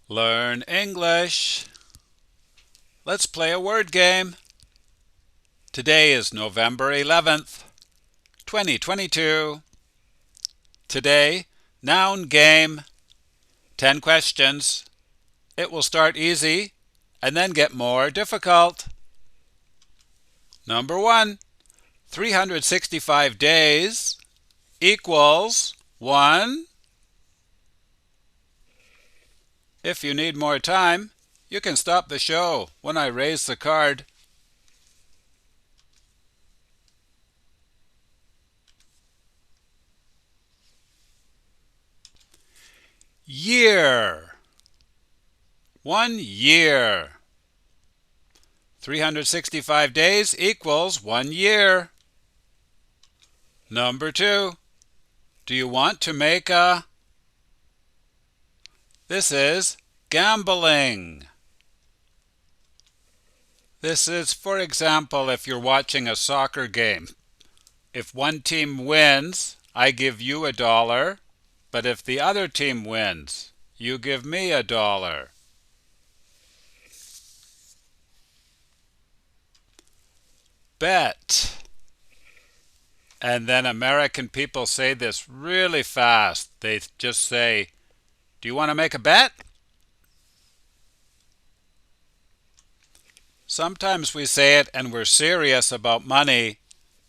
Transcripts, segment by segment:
Learn English. Let's play a word game. Today is November 11th, 2022. Today, noun game. 10 questions. It will start easy and then get more difficult. Number 1, 365 days equals 1. If you need more time, you can stop the show when I raise the card. Year. 1 year. 365 days equals 1 year. Number 2. Do you want to make a... This is gambling. This is, for example, if you're watching a soccer game. If one team wins, I give you $1, but if the other team wins, you give me $1. Bet. And then American people say this really fast. They just say, "Do you want to make a bet?" Sometimes we say it and we're serious about money,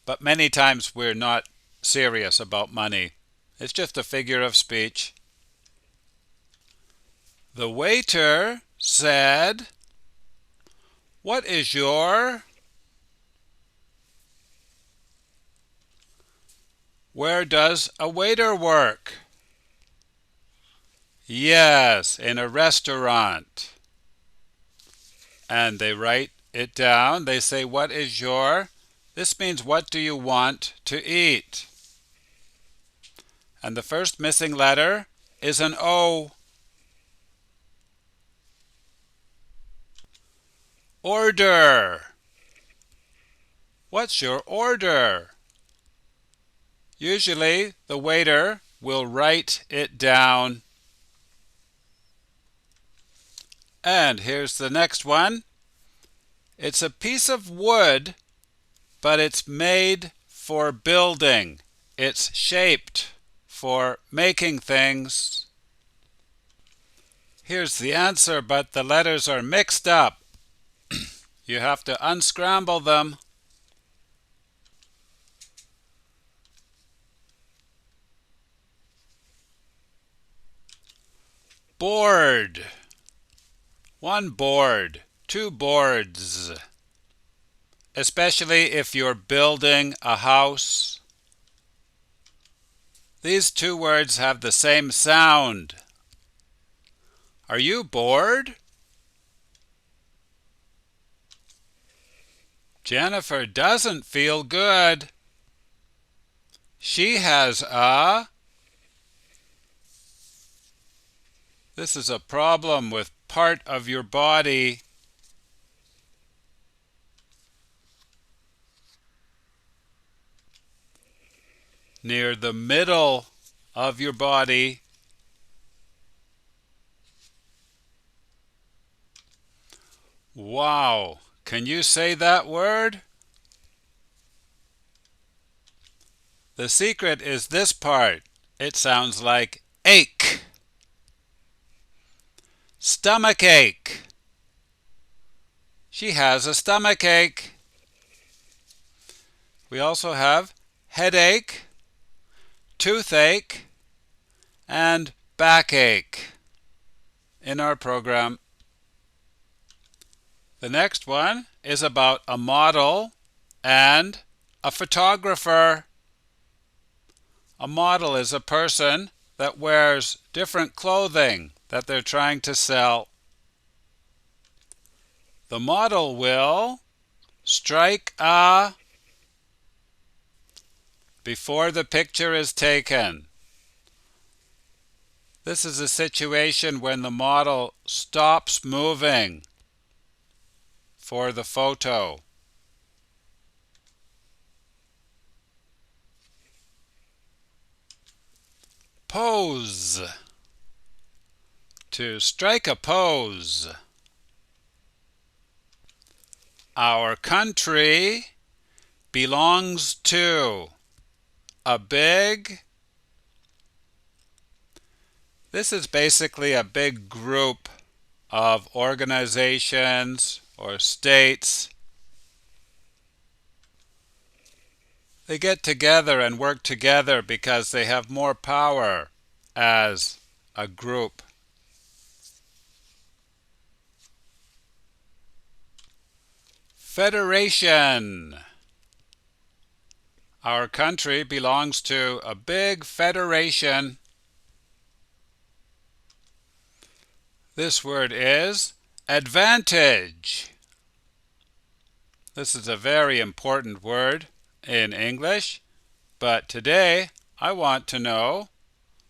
but many times we're not serious about money. It's just a figure of speech. The waiter said, "What is your..." Where does a waiter work? Yes, in a restaurant. And they write it down. They say, "What is your..." This means, what do you want to eat? And the first missing letter is an O. Order. What's your order? Usually, the waiter will write it down. And here's the next one. It's a piece of wood, but it's made for building. It's shaped for making things. Here's the answer, but the letters are mixed up. You have to unscramble them. Board. 1 board, 2 boards. Especially if you're building a house. These 2 words have the same sound. Are you bored? Jennifer doesn't feel good. She has a... This is a problem with part of your body. Near the middle of your body. Wow! Can you say that word? The secret is this part. It sounds like ache. Stomach ache. She has a stomach ache. We also have headache, toothache, and backache in our program. The next one is about a model and a photographer. A model is a person that wears different clothing that they're trying to sell. The model will strike a before the picture is taken. This is a situation when the model stops moving for the photo. Pose. To strike a pose. Our country belongs to a big. This is basically a big group of organizations or states. They get together and work together because they have more power as a group. Federation. Our country belongs to a big federation. This word is advantage. This is a very important word in English, but today I want to know,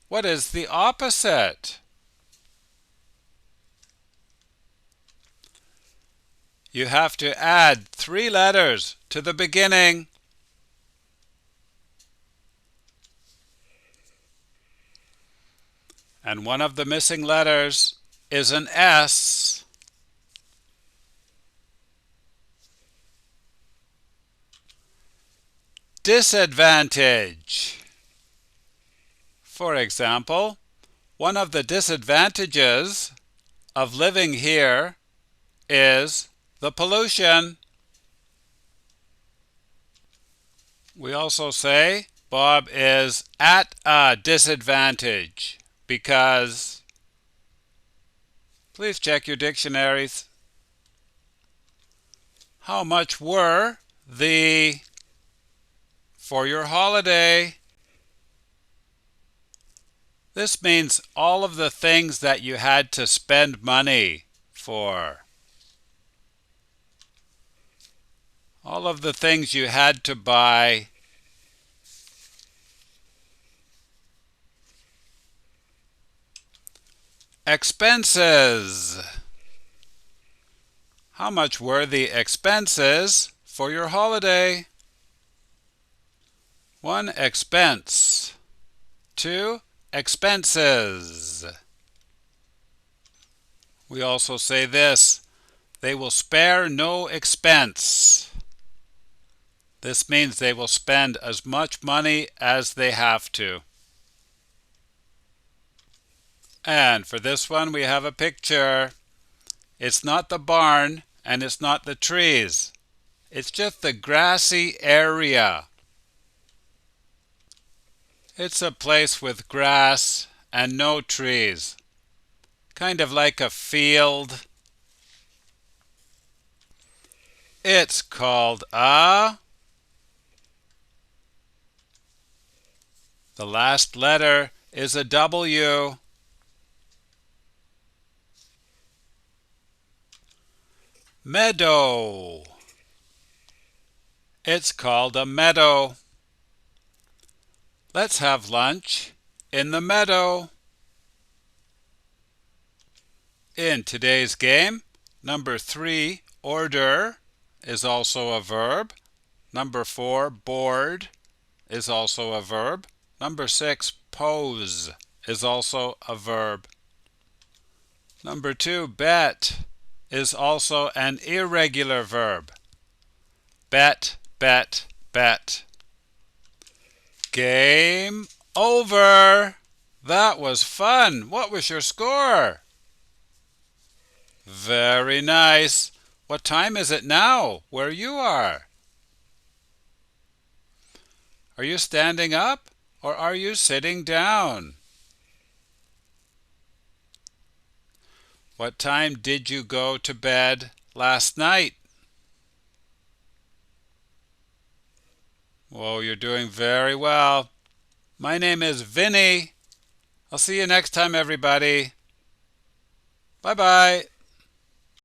what is the opposite? You have to add 3 letters to the beginning. And one of the missing letters is an S. Disadvantage. For example, one of the disadvantages of living here is the pollution. We also say Bob is at a disadvantage because, please check your dictionaries. How much were the for your holiday? This means all of the things that you had to spend money for. All of the things you had to buy. Expenses. How much were the expenses for your holiday? 1 expense. 2 expenses. We also say this, they will spare no expense. This means they will spend as much money as they have to. And for this one, we have a picture. It's not the barn and it's not the trees. It's just the grassy area. It's a place with grass and no trees. Kind of like a field. It's called a. The last letter is a W. Meadow. It's called a meadow. Let's have lunch in the meadow. In today's game, number 3, order, is also a verb. Number 4, bored, is also a verb. Number 6, pose, is also a verb. Number 2, bet, is also an irregular verb. Bet, bet, bet. Game over. That was fun. What was your score? Very nice. What time is it now where you are? Are you standing up or are you sitting down? What time did you go to bed last night? Whoa, you're doing very well. My name is Vinny. I'll see you next time, everybody. Bye-bye.